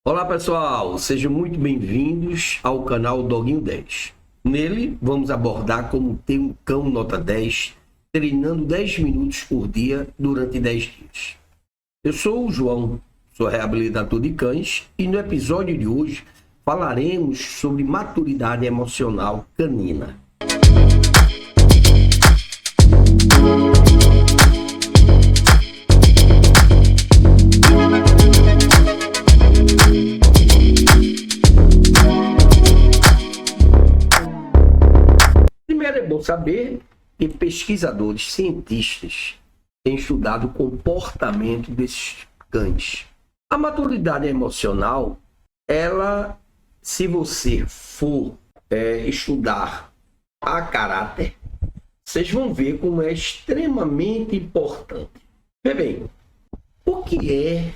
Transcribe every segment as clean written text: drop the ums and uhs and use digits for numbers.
Olá pessoal, sejam muito bem-vindos ao canal Doguinho 10. Nele vamos abordar como ter um cão nota 10 treinando 10 minutos por dia durante 10 dias. Eu sou o João, sou reabilitador de cães e no episódio de hoje falaremos sobre maturidade emocional canina. Primeiro é bom saber que pesquisadores, cientistas, têm estudado o comportamento desses cães. A maturidade emocional, se você for estudar a caráter, vocês vão ver como é extremamente importante. Vê bem, o que é,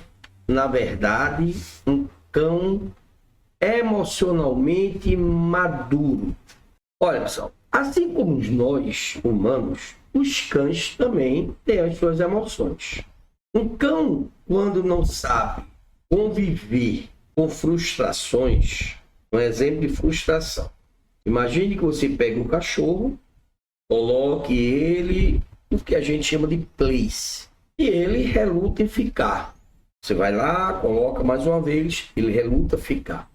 na verdade, um cão emocionalmente maduro? Olha, pessoal, assim como nós, humanos, os cães também têm as suas emoções. Um cão, quando não sabe conviver com frustrações, um exemplo de frustração. Imagine que você pega um cachorro, coloque ele no que a gente chama de place, e ele reluta em ficar. Você vai lá, coloca mais uma vez, ele reluta em ficar.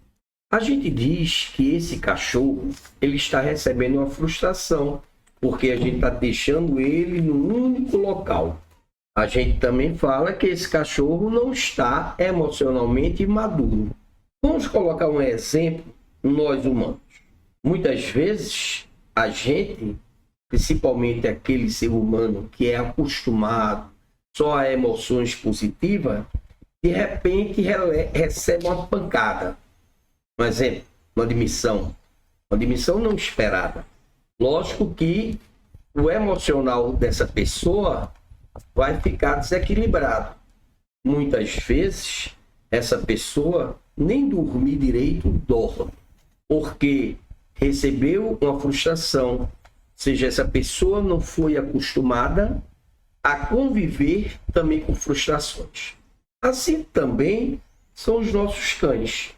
A gente diz que esse cachorro ele está recebendo uma frustração, porque a gente está deixando ele num único local. A gente também fala que esse cachorro não está emocionalmente maduro. Vamos colocar um exemplo, nós humanos. Muitas vezes a gente, principalmente aquele ser humano que é acostumado só a emoções positivas, de repente recebe uma pancada. Um exemplo, uma demissão não esperada. Lógico que o emocional dessa pessoa vai ficar desequilibrado. Muitas vezes, essa pessoa nem dormir direito dorme, porque recebeu uma frustração, ou seja, essa pessoa não foi acostumada a conviver também com frustrações. Assim também são os nossos cães.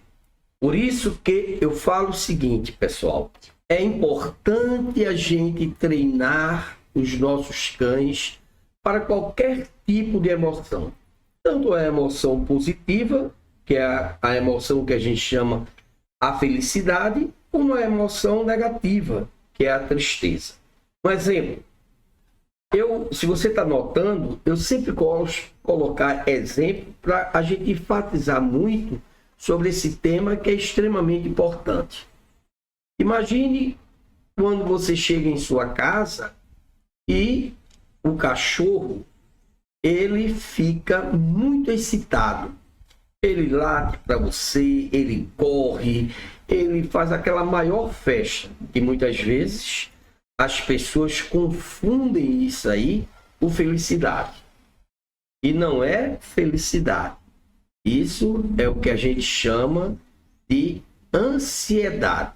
Por isso que eu falo o seguinte, pessoal, é importante a gente treinar os nossos cães para qualquer tipo de emoção. Tanto a emoção positiva, que é a emoção que a gente chama a felicidade, como a emoção negativa, que é a tristeza. Um exemplo, se você está notando, eu sempre gosto de colocar exemplo para a gente enfatizar muito sobre esse tema que é extremamente importante. Imagine quando você chega em sua casa e o cachorro, ele fica muito excitado. Ele late para você, ele corre, ele faz aquela maior festa. E muitas vezes as pessoas confundem isso aí com felicidade. E não é felicidade. Isso é o que a gente chama de ansiedade.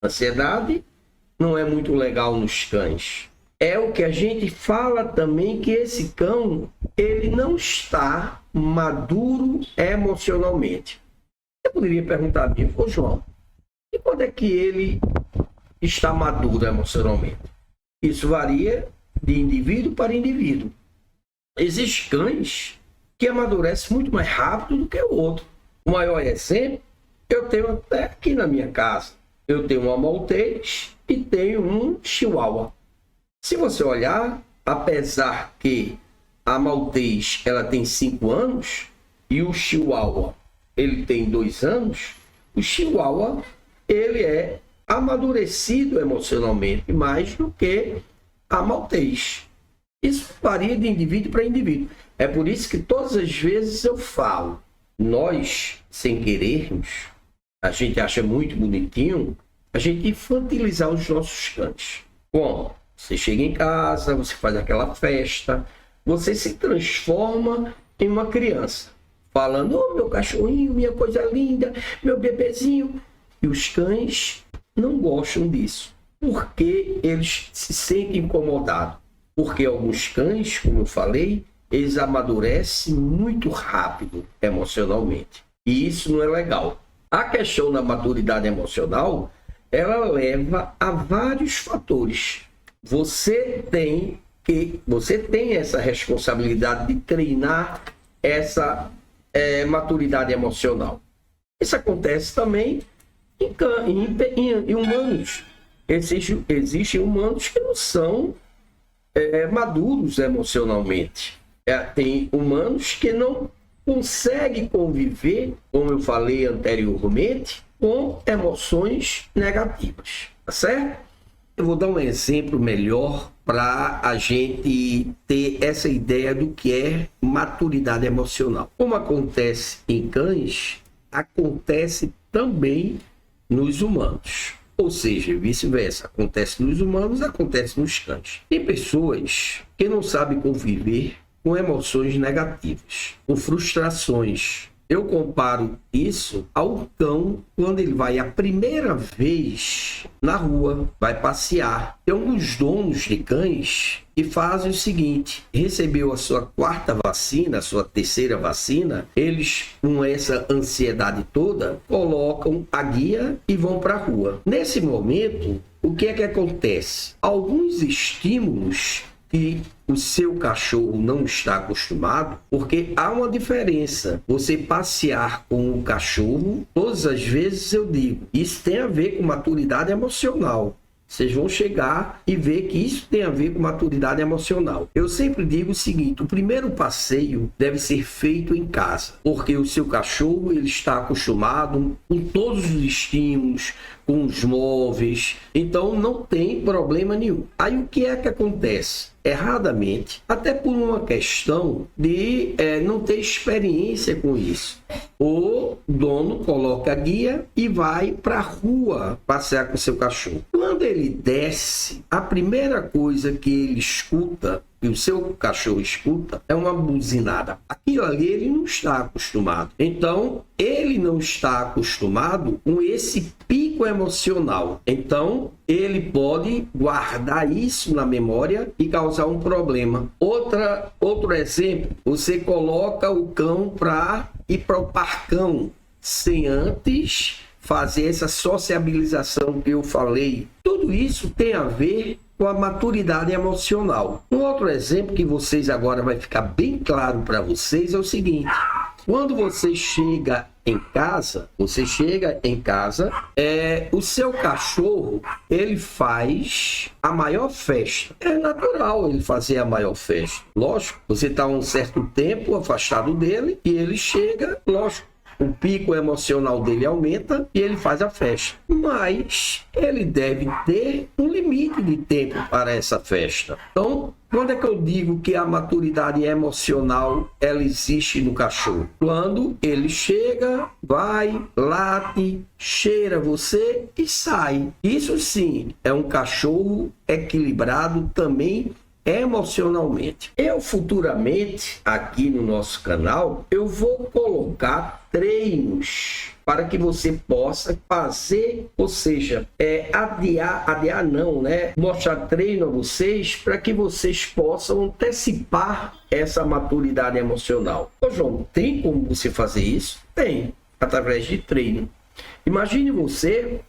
Ansiedade não é muito legal nos cães. É o que a gente fala também que esse cão, ele não está maduro emocionalmente. Eu poderia perguntar a mim, ô João, e quando é que ele está maduro emocionalmente? Isso varia de indivíduo para indivíduo. Existem cães que amadurece muito mais rápido do que o outro. O maior exemplo, eu tenho até aqui na minha casa. Eu tenho uma Maltês e tenho um Chihuahua. Se você olhar, apesar que a Maltês ela tem 5 anos e o Chihuahua ele tem 2 anos, o Chihuahua ele é amadurecido emocionalmente mais do que a Maltês. Isso varia de indivíduo para indivíduo. É por isso que todas as vezes eu falo, nós, sem querermos, a gente acha muito bonitinho, a gente infantilizar os nossos cães. Bom, você chega em casa, você faz aquela festa, você se transforma em uma criança, falando, oh, meu cachorrinho, minha coisa linda, meu bebezinho. E os cães não gostam disso, porque eles se sentem incomodados. Porque alguns cães, como eu falei, eles amadurecem muito rápido emocionalmente. E isso não é legal. A questão da maturidade emocional, ela leva a vários fatores. Você tem essa responsabilidade de treinar essa maturidade emocional. Isso acontece também em humanos. Existem humanos que não são maduros emocionalmente. Tem humanos que não conseguem conviver, como eu falei anteriormente, com emoções negativas, tá certo? Eu vou dar um exemplo melhor para a gente ter essa ideia do que é maturidade emocional. Como acontece em cães, acontece também nos humanos. Ou seja, vice-versa. Acontece nos humanos, acontece nos cães. Tem pessoas que não sabem conviver com emoções negativas, com frustrações. Eu comparo isso ao cão quando ele vai a primeira vez na rua, vai passear. Tem alguns donos de cães que fazem o seguinte: recebeu a sua 4ª vacina, a sua 3ª vacina, eles, com essa ansiedade toda, colocam a guia e vão para a rua. Nesse momento, o que é que acontece? Alguns estímulos que o seu cachorro não está acostumado, porque há uma diferença. Você passear com o cachorro, todas as vezes eu digo, isso tem a ver com maturidade emocional. Vocês vão chegar e ver que isso tem a ver com maturidade emocional. Eu sempre digo o seguinte: o primeiro passeio deve ser feito em casa, porque o seu cachorro ele está acostumado com todos os estímulos, com os móveis, então não tem problema nenhum. Aí o que é que acontece? Erradamente, até por uma questão de não ter experiência com isso, o dono coloca a guia e vai para a rua passear com seu cachorro. Quando ele desce, a primeira coisa que ele escuta, que o seu cachorro escuta, é uma buzinada. Aquilo ali ele não está acostumado. Então, ele não está acostumado com esse pico emocional. Então, ele pode guardar isso na memória e causar um problema. Outro exemplo, você coloca o cão para ir para o parcão sem antes fazer essa sociabilização que eu falei. Tudo isso tem a ver com a maturidade emocional. Um outro exemplo que vocês agora vai ficar bem claro para vocês é o seguinte: quando você chega em casa, o seu cachorro, ele faz a maior festa. É natural ele fazer a maior festa. Lógico, você está um certo tempo afastado dele e ele chega, lógico, o pico emocional dele aumenta e ele faz a festa. Mas ele deve ter um limite de tempo para essa festa. Então, quando é que eu digo que a maturidade emocional ela existe no cachorro? Quando ele chega, vai, late, cheira você e sai. Isso sim é um cachorro equilibrado também emocionalmente. Eu futuramente, aqui no nosso canal, eu vou colocar treinos para que você possa fazer, ou seja, adiar não, né? Mostrar treino a vocês para que vocês possam antecipar essa maturidade emocional. Ô João, tem como você fazer isso? Tem, através de treino. Imagine você,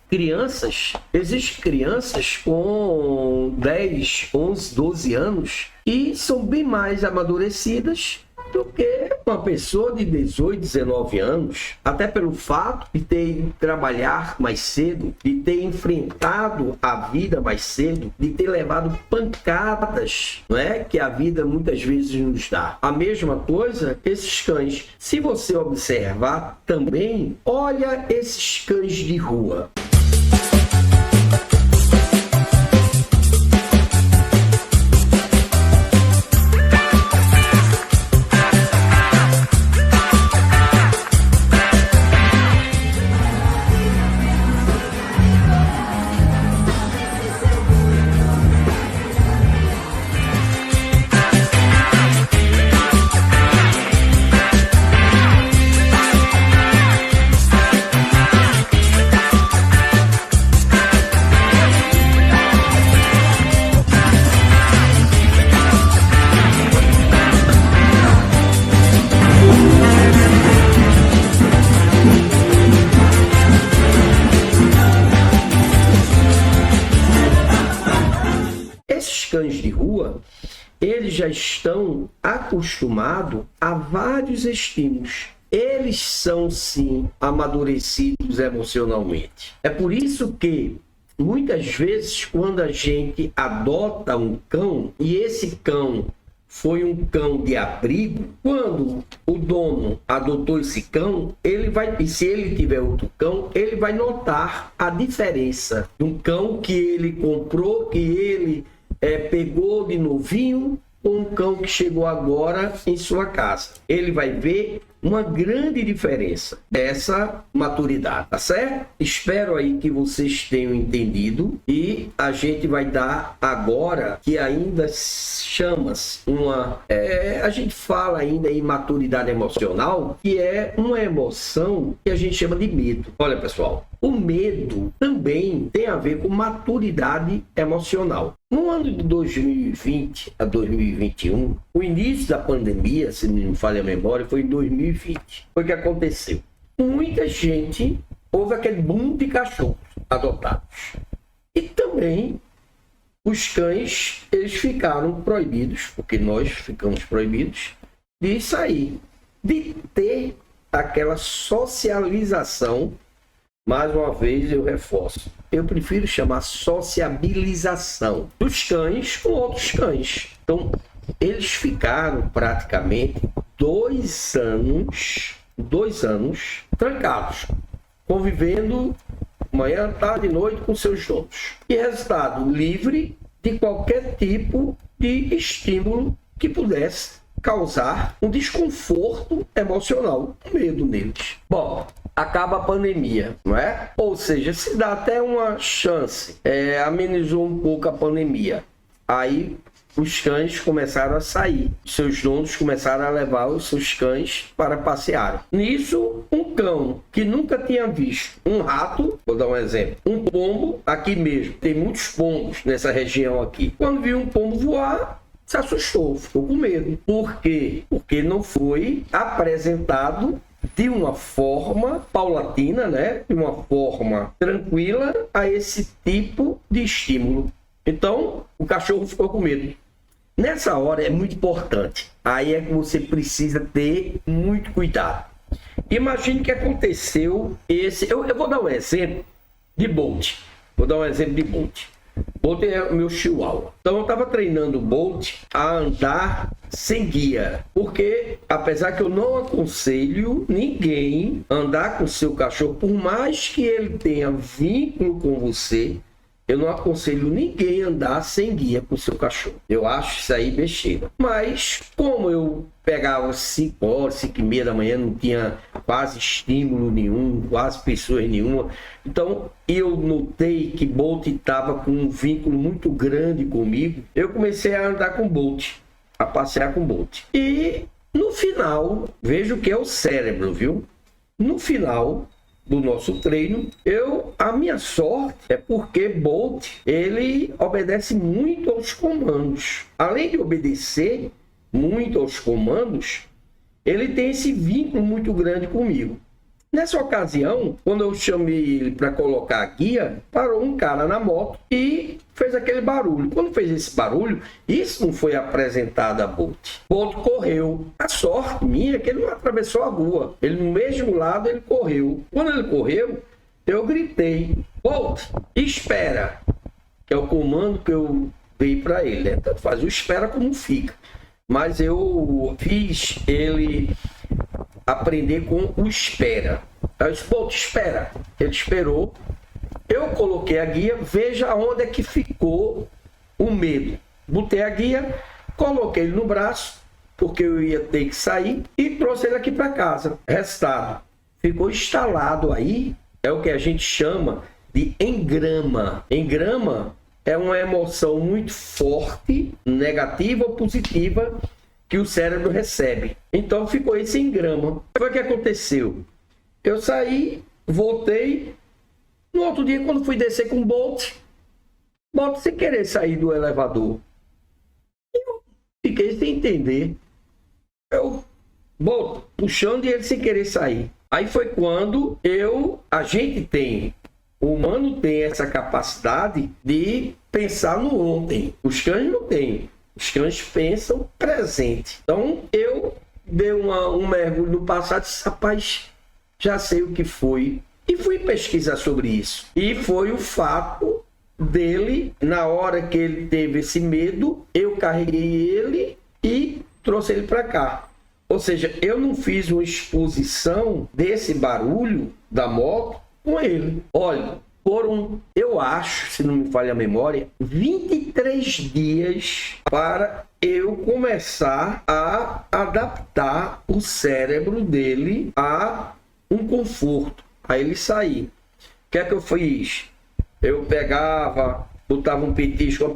existem crianças com 10, 11, 12 anos e são bem mais amadurecidas do que uma pessoa de 18, 19 anos, até pelo fato de ter ido trabalhar mais cedo, de ter enfrentado a vida mais cedo, de ter levado pancadas, não é? Que a vida muitas vezes nos dá. A mesma coisa, esses cães. Se você observar também, olha esses cães de rua. pessoa, eles já estão acostumados a vários estímulos. Eles são, sim, amadurecidos emocionalmente. É por isso que, muitas vezes, quando a gente adota um cão, e esse cão foi um cão de abrigo, quando o dono adotou esse cão, e se ele tiver outro cão, ele vai notar a diferença de um cão que ele comprou, que ele pegou de novinho, com um cão que chegou agora em sua casa. Ele vai ver uma grande diferença dessa maturidade, tá certo? Espero aí que vocês tenham entendido, e a gente vai dar agora, que ainda chama-se a gente fala ainda em maturidade emocional, que é uma emoção que a gente chama de medo. Olha, pessoal, o medo também tem a ver com maturidade emocional. No ano de 2020 a 2021, o início da pandemia, se não me falha a memória, foi em 2020. Foi o que aconteceu. Muita gente, houve aquele boom de cachorros adotados. E também os cães, eles ficaram proibidos, porque nós ficamos proibidos, de sair, de ter aquela socialização. Mais uma vez eu reforço, eu prefiro chamar sociabilização dos cães com outros cães. Então, eles ficaram praticamente 2 anos trancados, convivendo manhã, tarde e noite com seus donos. E resultado, livre de qualquer tipo de estímulo que pudesse causar um desconforto emocional, um medo neles. Bom, acaba a pandemia, não é? Ou seja, se dá até uma chance, amenizou um pouco a pandemia. Aí os cães começaram a sair, seus donos começaram a levar os seus cães para passear. Nisso, um cão que nunca tinha visto um rato, vou dar um exemplo, um pombo, aqui mesmo, tem muitos pombos nessa região aqui. Quando viu um pombo voar, se assustou, ficou com medo. Por quê? Porque não foi apresentado de uma forma paulatina, né? De uma forma tranquila a esse tipo de estímulo. Então, o cachorro ficou com medo. Nessa hora é muito importante. Aí é que você precisa ter muito cuidado. Imagine que aconteceu esse... Eu vou dar um exemplo de Bolt. Bolt é o meu chihuahua. Então eu estava treinando o Bolt a andar sem guia. Porque, apesar que eu não aconselho ninguém andar com seu cachorro, por mais que ele tenha vínculo com você, eu não aconselho ninguém andar sem guia com seu cachorro. Eu acho isso aí besteira. Mas, como eu pegava 5 horas, 5 e meia da manhã, não tinha quase estímulo nenhum, quase pessoas nenhuma. Então, eu notei que Bolt estava com um vínculo muito grande comigo. Eu comecei a andar com Bolt, a passear com Bolt. E, no final, veja o que é o cérebro, viu? No final do nosso treino, a minha sorte é porque Bolt, ele obedece muito aos comandos. Além de obedecer muito aos comandos, ele tem esse vínculo muito grande comigo. Nessa ocasião, quando eu chamei ele para colocar a guia, parou um cara na moto e fez aquele barulho. Quando fez esse barulho, isso não foi apresentado a Bolt. Bolt correu. A sorte minha é que ele não atravessou a rua. Ele, no mesmo lado, ele correu. Quando ele correu, eu gritei: Bolt, espera! Que é o comando que eu dei para ele, né? Tanto faz o espera como fica. Mas eu fiz ele aprender com o espera. Eu disse: Bolt, espera. Ele esperou. Eu coloquei a guia. Veja onde é que ficou o medo. Botei a guia, coloquei ele no braço, porque eu ia ter que sair, e trouxe ele aqui para casa. Resultado, ficou instalado aí, é o que a gente chama de engrama. Engrama é uma emoção muito forte, negativa ou positiva, que o cérebro recebe. Então ficou esse engrama. Foi o que aconteceu. Eu saí, voltei. No outro dia, quando fui descer com o Bolt sem querer sair do elevador. Eu fiquei sem entender. Bolt puxando e ele sem querer sair. Aí foi quando o humano tem essa capacidade de pensar no ontem. Os cães não têm. Os cães pensam presente. Então, eu dei um mergulho no passado e disse, rapaz, já sei o que foi. E fui pesquisar sobre isso. E foi o fato dele, na hora que ele teve esse medo, eu carreguei ele e trouxe ele para cá. Ou seja, eu não fiz uma exposição desse barulho da moto com ele. Olha, foram, eu acho, se não me falha a memória, 23 dias para eu começar a adaptar o cérebro dele a um conforto, a ele sair. O que é que eu fiz? Eu pegava, botava um petisco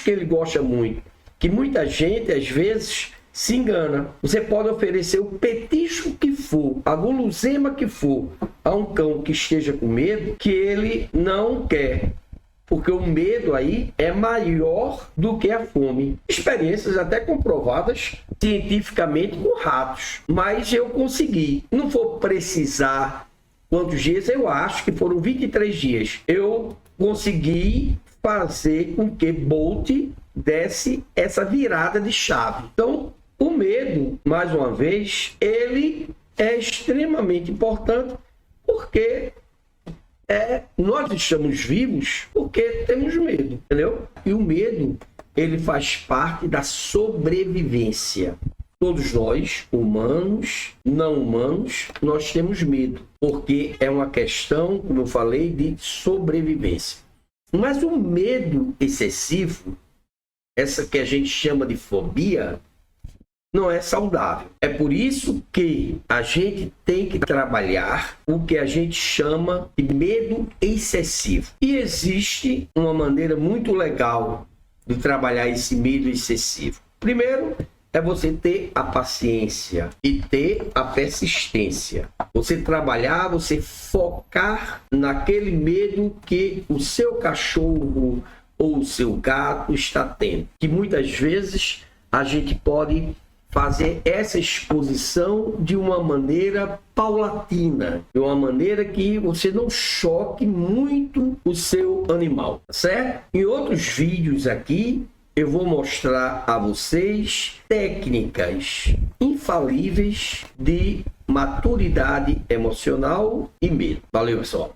que ele gosta muito, que muita gente, às vezes, se engana. Você pode oferecer o petisco que for, a guloseima que for, a um cão que esteja com medo, que ele não quer. Porque o medo aí é maior do que a fome. Experiências até comprovadas cientificamente com ratos. Mas eu consegui. Não vou precisar quantos dias, eu acho que foram 23 dias. Eu consegui fazer com que Bolt desse essa virada de chave. Então, o medo, mais uma vez, ele é extremamente importante porque nós estamos vivos porque temos medo, entendeu? E o medo, ele faz parte da sobrevivência. Todos nós, humanos, não humanos, nós temos medo, porque é uma questão, como eu falei, de sobrevivência. Mas o medo excessivo, essa que a gente chama de fobia, não é saudável. É por isso que a gente tem que trabalhar o que a gente chama de medo excessivo. E existe uma maneira muito legal de trabalhar esse medo excessivo. Primeiro, é você ter a paciência e ter a persistência. Você trabalhar, você focar naquele medo que o seu cachorro ou o seu gato está tendo. Que muitas vezes a gente pode fazer essa exposição de uma maneira paulatina, de uma maneira que você não choque muito o seu animal, certo? Em outros vídeos aqui, eu vou mostrar a vocês técnicas infalíveis de maturidade emocional e medo. Valeu, pessoal!